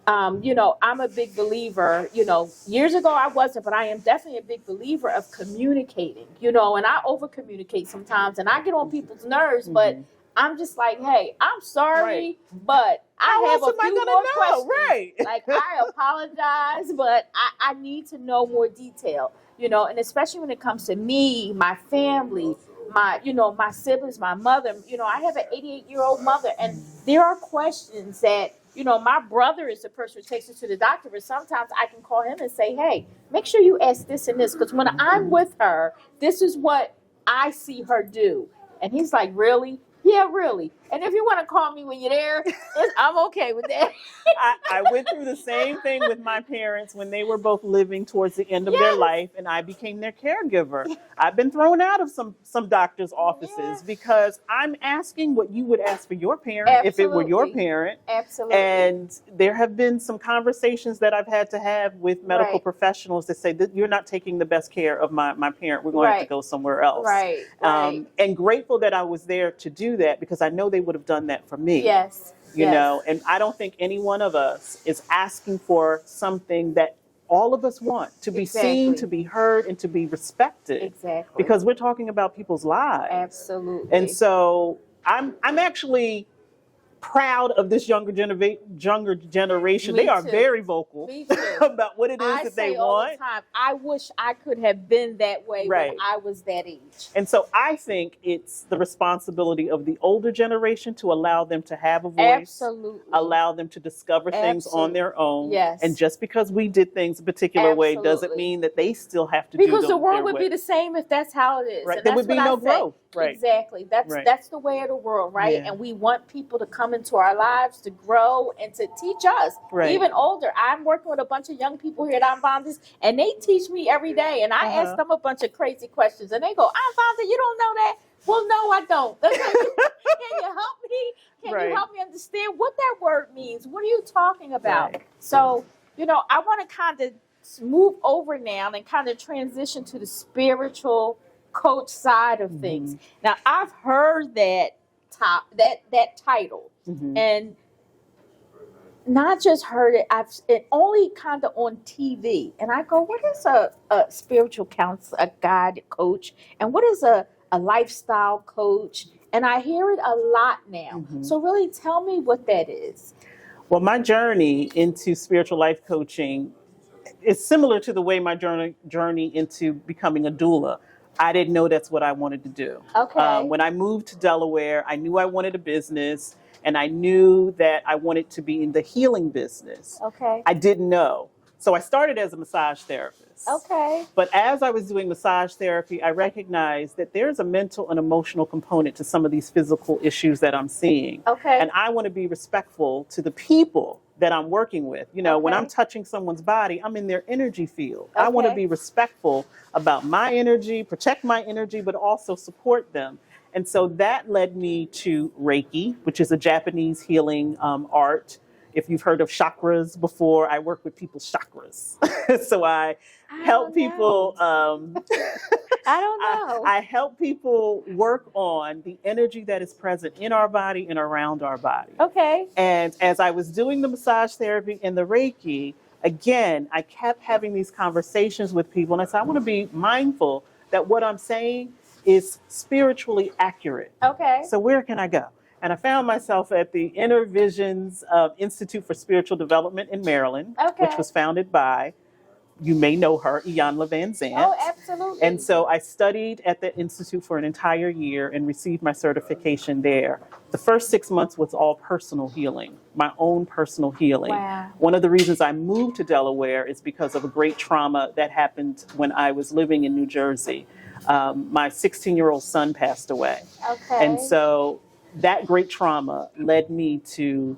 I'm a big believer, years ago I wasn't, but I am definitely a big believer of communicating, and I over communicate sometimes and I get on people's nerves, but I'm just like, hey, I'm sorry, Right. but How I have else a am I few gonna more know? questions. Right. Like, I apologize, but I need to know more detail, and especially when it comes to me, my family, my siblings, my mother, I have an 88-year-old mother, and there are questions that, my brother is the person who takes us to the doctor, but sometimes I can call him and say, hey, make sure you ask this and this, because when I'm with her, this is what I see her do. And he's like, really? Yeah, really. And if you want to call me when you're there, I'm okay with that. I went through the same thing with my parents when they were both living towards the end of their Yes. life, and I became their caregiver. I've been thrown out of some doctors' offices Yes. because I'm asking what you would ask for your parent if it were your Absolutely. parent. Absolutely. And there have been some conversations that I've had to have with medical Right. professionals that say that you're not taking the best care of my parent. We're going to have to Right. go somewhere else. Right. Right. And grateful that I was there to do that, because I know they would have done that for me. Yes. Yes. And I don't think any one of us is asking for something that all of us want, to be seen, Exactly. to be heard, and to be respected. Exactly. Because we're talking about people's lives. Absolutely. And so I'm actually proud of this younger generation. Me They are too. very vocal Me too. about what it is I that say they all want. the time, I wish I could have been that way Right. when I was that age. And so I think it's the responsibility of the older generation to allow them to have a voice, Absolutely. allow them to discover things on their own. Yes. And just because we did things a particular way doesn't Absolutely. mean that they still have to do Because them the world their would way. be the same if that's how it is. Right. And There that's would be what no I say. growth. Right. Exactly. Right. That's the way of the world, right? Yeah. And we want people to come into our lives to grow and to teach us. Right. Even older. I'm working with a bunch of young people here at Vonda, and they teach me every day. And I ask them a bunch of crazy questions, and they go, Vonda, you don't know that? Well, no, I don't. Can you help me? Can Right. you help me understand what that word means? What are you talking about? Right. So, I want to kind of move over now and kind of transition to the spiritual coach side of things. Now, I've heard that title, Mhm. and not just heard it, it only kind of on TV. And I go, what is a spiritual counselor, a guide coach, and what is a a lifestyle coach, and I hear it a lot now. So really tell me what that is. Well, my journey into spiritual life coaching is similar to the way my journey into becoming a doula. I didn't know that's what I wanted to do. Okay. When I moved to Delaware, I knew I wanted a business, and I knew that I wanted to be in the healing business. Okay. I didn't know. So I started as a massage therapist. Okay. But as I was doing massage therapy, I recognized that there's a mental and emotional component to some of these physical issues that I'm seeing. Okay. And I want to be respectful to the people that I'm working with. You know, when I'm touching someone's body, I'm in their energy field. I want to be respectful about my energy, protect my energy, but also support them. And so that led me to Reiki, which is a Japanese healing art. If you've heard of chakras before, I work with people's chakras. So I help people. I don't know. I help people work on the energy that is present in our body and around our body. Okay. And as I was doing the massage therapy and the Reiki, again, I kept having these conversations with people. And I said, I want to be mindful that what I'm saying is spiritually accurate. Okay. So where can I go? And I found myself at the Inner Visions Institute for Spiritual Development in Maryland, which was founded by, you may know her, Yolanda Toole. Oh, absolutely. And so I studied at the Institute for an entire year and received my certification there. The first 6 months was all personal healing, my own personal healing. Wow. One of the reasons I moved to Delaware is because of a great trauma that happened when I was living in New Jersey. My 16-year-old son passed away. Okay. And so that great trauma led me to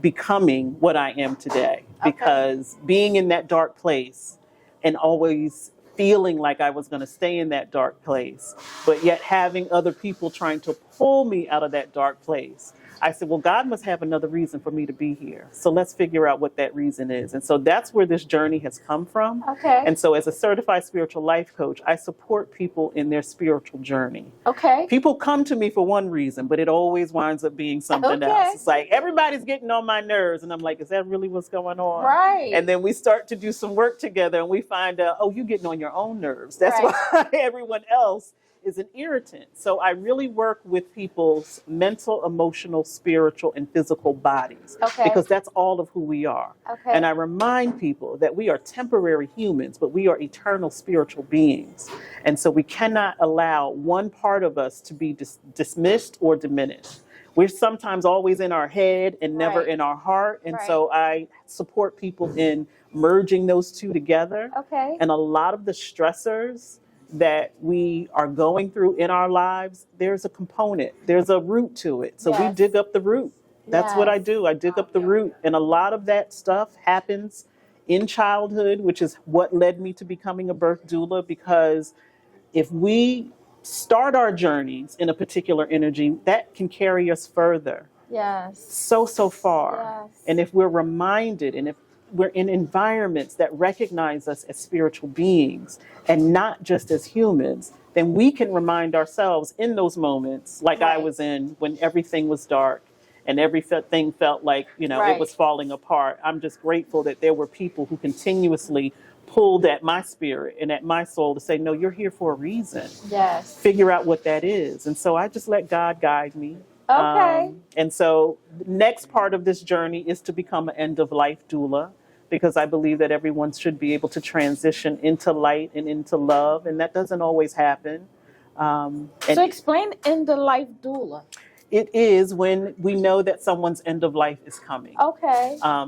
becoming what I am today, because being in that dark place and always feeling like I was going to stay in that dark place, but yet having other people trying to pull me out of that dark place, I said, well, God must have another reason for me to be here. So let's figure out what that reason is. And so that's where this journey has come from. Okay. And so as a certified spiritual life coach, I support people in their spiritual journey. Okay. People come to me for one reason, but it always winds up being something else. It's like, everybody's getting on my nerves. And I'm like, is that really what's going on? Right. And then we start to do some work together and we find out, oh, you're getting on your own nerves. That's why everyone else is an irritant. So I really work with people's mental, emotional, spiritual, and physical bodies. Because that's all of who we are. And I remind people that we are temporary humans, but we are eternal spiritual beings. And so we cannot allow one part of us to be dismissed or diminished. We're sometimes always in our head and never in our heart. And so I support people in merging those two together. And a lot of the stressors that we are going through in our lives, there's a component, there's a root to it. So we dig up the root. That's what I do. I dig up the root. And a lot of that stuff happens in childhood, which is what led me to becoming a birth doula, because if we start our journeys in a particular energy, that can carry us further. So far. And if we're reminded, and if we're in environments that recognize us as spiritual beings and not just as humans, then we can remind ourselves in those moments, like I was in when everything was dark and everything felt like, you know, it was falling apart. I'm just grateful that there were people who continuously pulled at my spirit and at my soul to say, no, you're here for a reason. Figure out what that is. And so I just let God guide me. And so the next part of this journey is to become an end-of-life doula, because I believe that everyone should be able to transition into light and into love, and that doesn't always happen. So explain end-of-life doula. It is when we know that someone's end of life is coming.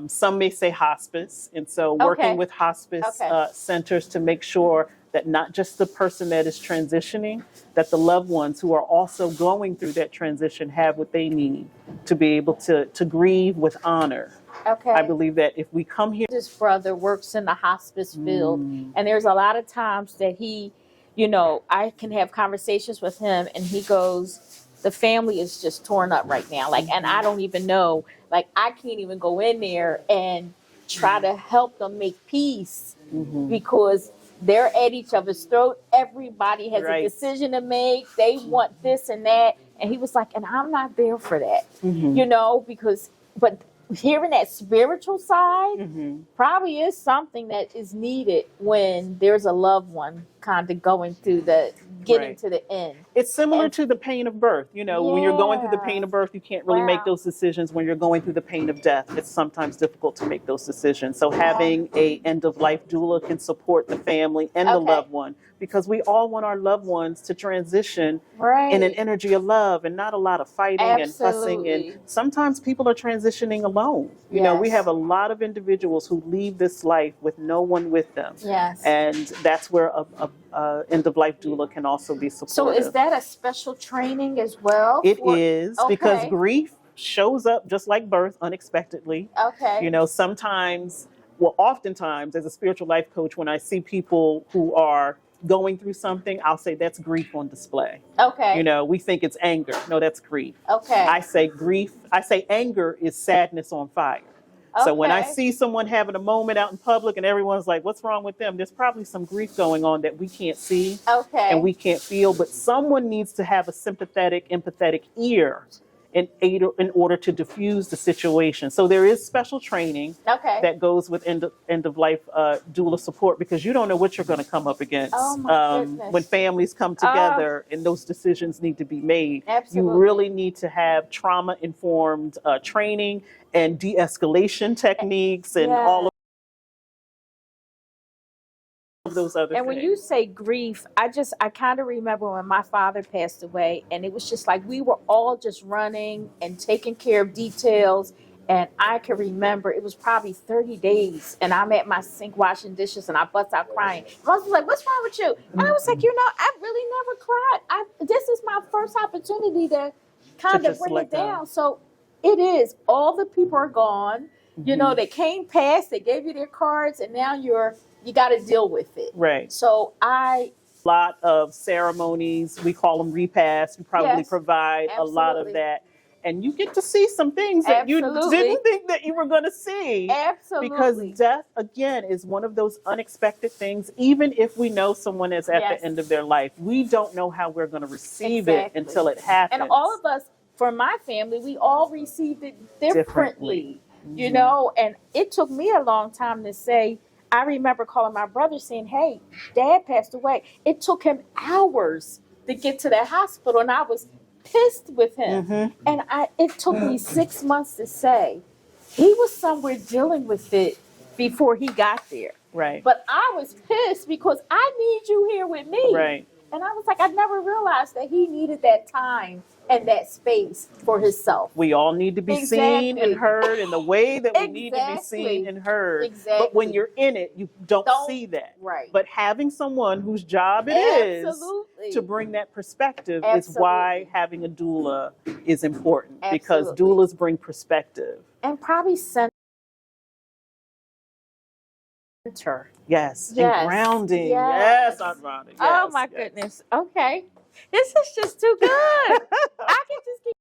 Some may say hospice, and so working with hospice centers to make sure that not just the person that is transitioning, that the loved ones who are also going through that transition have what they need to be able to grieve with honor. I believe that if we come here... This brother works in the hospice field, and there's a lot of times that he, you know, I can have conversations with him, and he goes, the family is just torn up right now. Like, and I don't even know, like, I can't even go in there and try to help them make peace because they're at each other's throat. Everybody has a decision to make. They want this and that. And he was like, and I'm not there for that, you know, because, but hearing that spiritual side probably is something that is needed when there's a loved one kind of going through getting to the end. It's similar And to the pain of birth. You know, when you're going through the pain yeah, of birth, you can't really make wow. those decisions. When you're going through the pain of death, it's sometimes difficult to make those decisions. So having a end of life doula can support the family and the Okay. loved one, because we all want our loved ones to transition in an Right. energy of love and not a lot of fighting and fussing. And Absolutely. sometimes people are transitioning alone. You know, we have Yes. a lot of individuals who leave this life with no one with them. Yes. And that's where a end of life doula can also be So supportive. is that a special training as well? It for- is, because Okay. grief shows up just like birth unexpectedly. Okay. You know, sometimes, well, oftentimes as a spiritual life coach, when I see people who are going through something, I'll say that's grief on display. Okay. You know, we think it's anger. No, that's grief. Okay. I say anger is sadness on fire. So when I Okay. see someone having a moment out in public and everyone's like, what's wrong with them? There's probably some grief going on that we can't see Okay. and we can't feel, but someone needs to have a sympathetic, empathetic ear in order to diffuse the situation. So there is special training Okay. that goes with end of life doula support, because you don't know what you're going to come up against Oh, my goodness. when families come together and those decisions need to be made. Absolutely. You really need to have trauma informed training and de-escalation techniques and all of those other And things. when you say grief, I kind of remember when my father passed away, and it was just like we were all just running and taking care of details. And I can remember it was probably 30 days, and I'm at my sink washing dishes, and I bust out crying. My husband was like, "What's wrong with you?" And I was like, I really never cried. This is my first opportunity to kind of just bring let it go. down. So it is. All the people are gone. You know, they came past, they gave you their cards, and now you got to deal with it. Right. So A lot of ceremonies, we call them repasts. You probably Yes, provide a lot of absolutely. that. And you get to see some things that you Absolutely. didn't think that you were going to see. Absolutely. Because death, again, is one of those unexpected things. Even if we know someone is at Yes. the end of their life, we don't know how we're going to receive Exactly. it until it happens. And all of us, for my family, we all received it differently. You know, and it took me a long time to say. I remember calling my brother saying, "Hey, Dad passed away." It took him hours to get to the hospital, and I was pissed with him. And it took me 6 months to say he was somewhere dealing with it before he got there. Right. But I was pissed because I need you here with me. Right. And I was like, I never realized that he needed that time and that space for himself. We all need to be seen Exactly. and heard in the way that we need to be Exactly. seen and heard. Exactly. But when you're in it, you don't see that. Right. But having someone whose job it is Absolutely. to bring that perspective is Absolutely. why having a doula is important. Because Absolutely. doulas bring perspective. And probably center. Yes. Yes. And grounding. Yes. Yes, Aunt Vonda. Oh Yes, my yes. goodness. Okay. This is just too good. I can just keep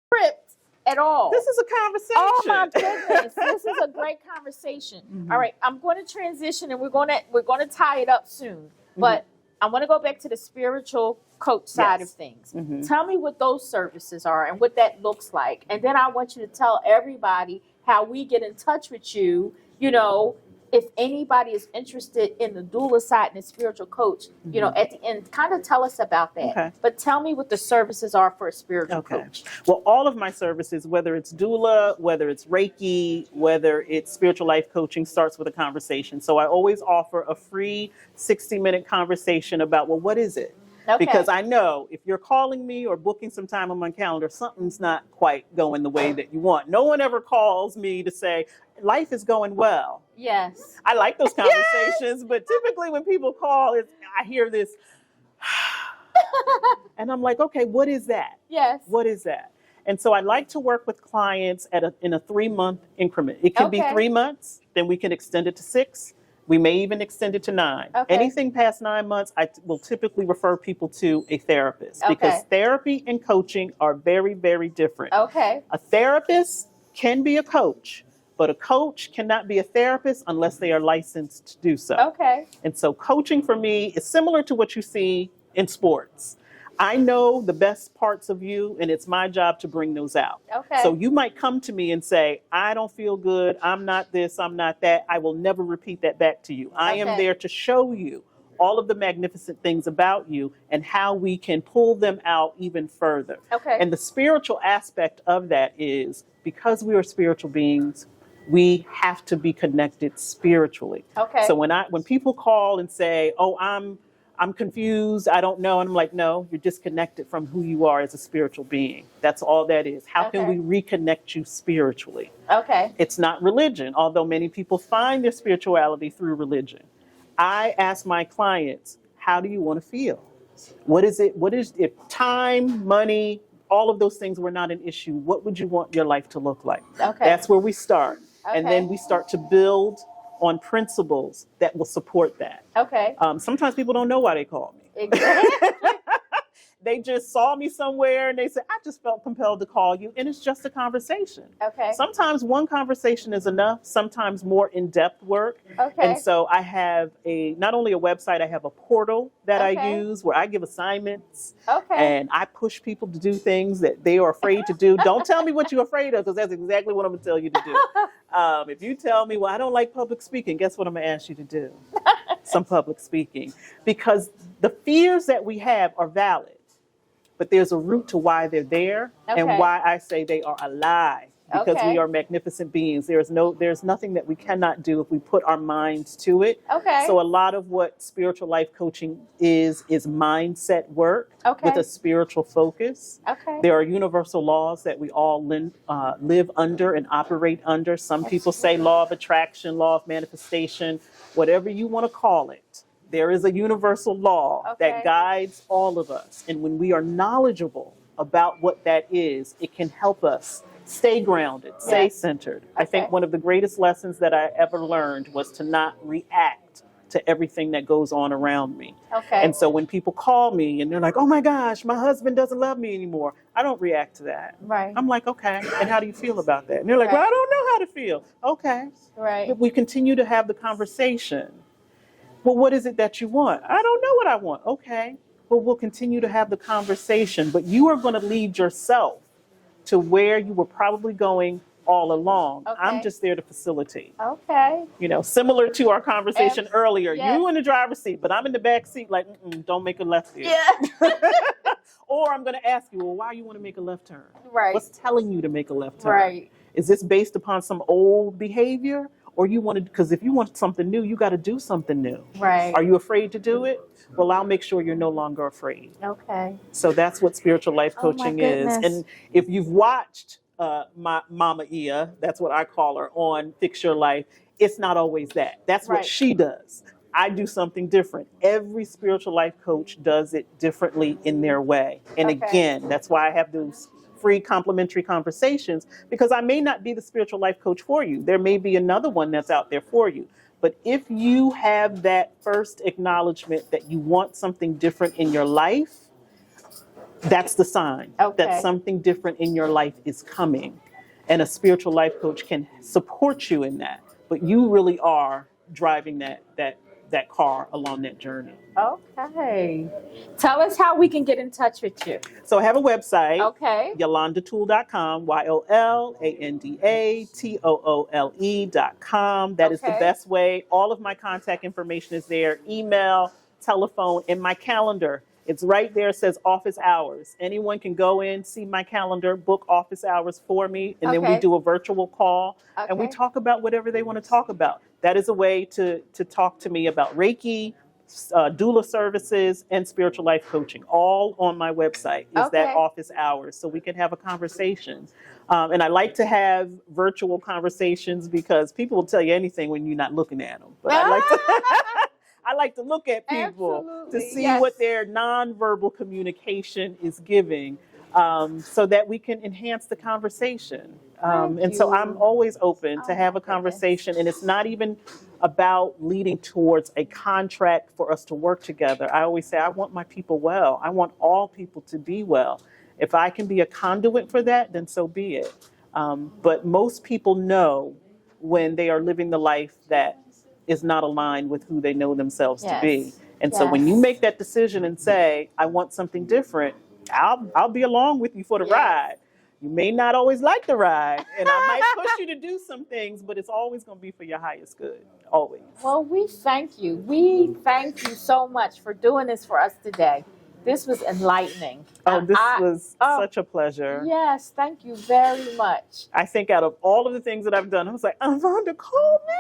script at all. This is a conversation. Oh my goodness. This is a great conversation. All right. I'm going to transition and we're going to tie it up soon. But I want to go back to the spiritual coach side of things. Tell me what those services are and what that looks like. And then I want you to tell everybody how we get in touch with you. You know, if anybody is interested in the doula side and the spiritual coach, you know, at the end, kind of tell us about that. Okay. But tell me what the services are for a spiritual coach. Well, all of my services, whether it's doula, whether it's Reiki, whether it's spiritual life coaching, starts with a conversation. So I always offer a free 60-minute conversation about, well, what is it? Okay. Because I know if you're calling me or booking some time on my calendar, something's not quite going the way that you want. No one ever calls me to say, life is going well. Yes. I like those conversations, but typically when people call, I hear this, and I'm like, okay, what is that? Yes. What is that? And so I like to work with clients in a 3-month increment. It can be 3 months, then we can extend it to 6. We may even extend it to 9. Okay. Anything past 9 months, I will typically refer people to a therapist because therapy and coaching are very, very different. Okay. A therapist can be a coach, but a coach cannot be a therapist unless they are licensed to do so. Okay. And so coaching for me is similar to what you see in sports. I know the best parts of you, and it's my job to bring those out. Okay. So you might come to me and say, I don't feel good, I'm not this, I'm not that. I will never repeat that back to you. I am there to show you all of the magnificent things about you and how we can pull them out even further. Okay. And the spiritual aspect of that is because we are spiritual beings, we have to be connected spiritually. Okay. So when people call and say, "Oh, I'm confused, I don't know," and I'm like, "No, you're disconnected from who you are as a spiritual being. That's all that is. How can Okay. we reconnect you spiritually?" Okay. It's not religion, although many people find their spirituality through religion. I ask my clients, "How do you want to feel? What is it? What is, if time, money, all of those things were not an issue, what would you want your life to look like?" Okay. That's where we start. And Okay. then we start to build on principles that will support that. Okay. Sometimes people don't know why they call me. Exactly. They just saw me somewhere and they said, "I just felt compelled to call you." And it's just a conversation. Okay. Sometimes one conversation is enough, sometimes more in-depth work. Okay. And so I have not only a website, I have a portal that I Okay. use where I give assignments Okay. and I push people to do things that they are afraid to do. Don't tell me what you're afraid of, because that's exactly what I'm going to tell you to do. If you tell me, "Well, I don't like public speaking," guess what I'm going to ask you to do? Some public speaking. Because the fears that we have are valid. But there's a root to why they're there and Okay. why I say they are a lie. Because Okay. we are magnificent beings. There's nothing that we cannot do if we put our minds to it. Okay. So a lot of what spiritual life coaching is mindset work Okay. with a spiritual focus. Okay. There are universal laws that we all live under and operate under. Some people say law of attraction, law of manifestation, whatever you want to call it. There is a universal law Okay. that guides all of us. And when we are knowledgeable about what that is, it can help us stay grounded, stay Yes. centered. I Okay. think one of the greatest lessons that I ever learned was to not react to everything that goes on around me. Okay. And so when people call me and they're like, "Oh my gosh, my husband doesn't love me anymore," I don't react to that. Right. I'm like, "Okay, and how do you feel about that?" And they're like, Right. "Well, I don't know how to feel." Okay. Right. But we continue to have the conversation. "Well, what is it that you want?" "I don't know what I want." Okay. Well, we'll continue to have the conversation, but you are going to lead yourself to where you were probably going all along. Okay. I'm just there to facilitate. Okay. Similar to our conversation earlier. yes. You in the driver's seat, but I'm in the back seat like, "Don't make a left here." Yeah. Or I'm going to ask you, "Well, why you want to make a left turn? Right. What's telling you to make a left turn? Right. Is this based upon some old behavior? Or you want to, because if you want something new, you got to do something new. Right. Are you afraid to do it? Well, I'll make sure you're no longer afraid." Okay. So that's what spiritual life Oh, my coaching is. goodness. And if you've watched my Mama Ia, that's what I call her, on Fix Your Life, it's not always that. That's what Right. she does. I do something different. Every spiritual life coach does it differently in their way. And Okay. again, that's why I have those free complimentary conversations, because I may not be the spiritual life coach for you. There may be another one that's out there for you. But if you have that first acknowledgement that you want something different in your life, that's the sign Okay. that something different in your life is coming. And a spiritual life coach can support you in that. But you really are driving that car along that journey. Okay. Tell us how we can get in touch with you. So I have a website. Okay. YolandaToole.com, YolandaToole.com. That is the Okay. best way. All of my contact information is there. Email, telephone, and my calendar. It's right there. It says office hours. Anyone can go in, see my calendar, book office hours for me, and then we Okay. do a virtual call, and we Okay. talk about whatever they want to talk about. That is a way to talk to me about Reiki, doula services, and spiritual life coaching. All on my website is that Okay. office hours, so we can have a conversation. And I like to have virtual conversations because people will tell you anything when you're not looking at them. But I like to I like to look at people to Absolutely, see yes. what their nonverbal communication is giving, so that we can enhance the conversation. And so you. I'm always open Oh, to have my a conversation, and it's not even about leading towards a contract for us to work together. I always say I want my people well. I want all people to be well. If I can be a conduit for that, then so be it. But most people know when they are living the life that is not aligned with who they know themselves to be. Yes. And so when you Yes. make that decision and say, "I want something different," I'll be along with you for the Yes. ride. You may not always like the ride, and I might push you to do some things, but it's always going to be for your highest good, always. Well, we thank you. We thank you so much for doing this for us today. This was enlightening. Oh, this was such a pleasure. Yes, thank you very much. I think out of all of the things that I've done, I was like, Vonda, call me.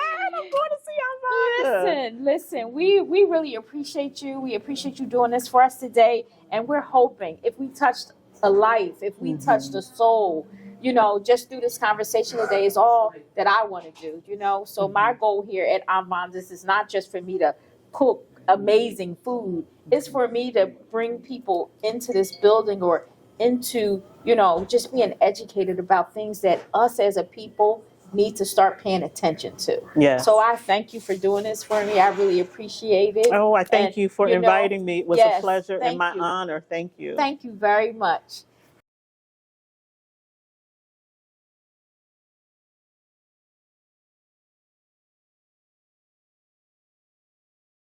I'm going to see Vonda. Listen, we really appreciate you. We appreciate you doing this for us today. And we're hoping if we touched a life, if we touched a soul, you know, just through this conversation today is all that I want to do, you know. So my goal here at Vonda's is not just for me to cook amazing food. It's for me to bring people into this building or into, you know, just being educated about things that us as a people need to start paying attention to. Yes. So I thank you for doing this for me. I really appreciate it. Oh, I thank you for inviting me. It was a pleasure and my honor. Thank you. Thank you very much.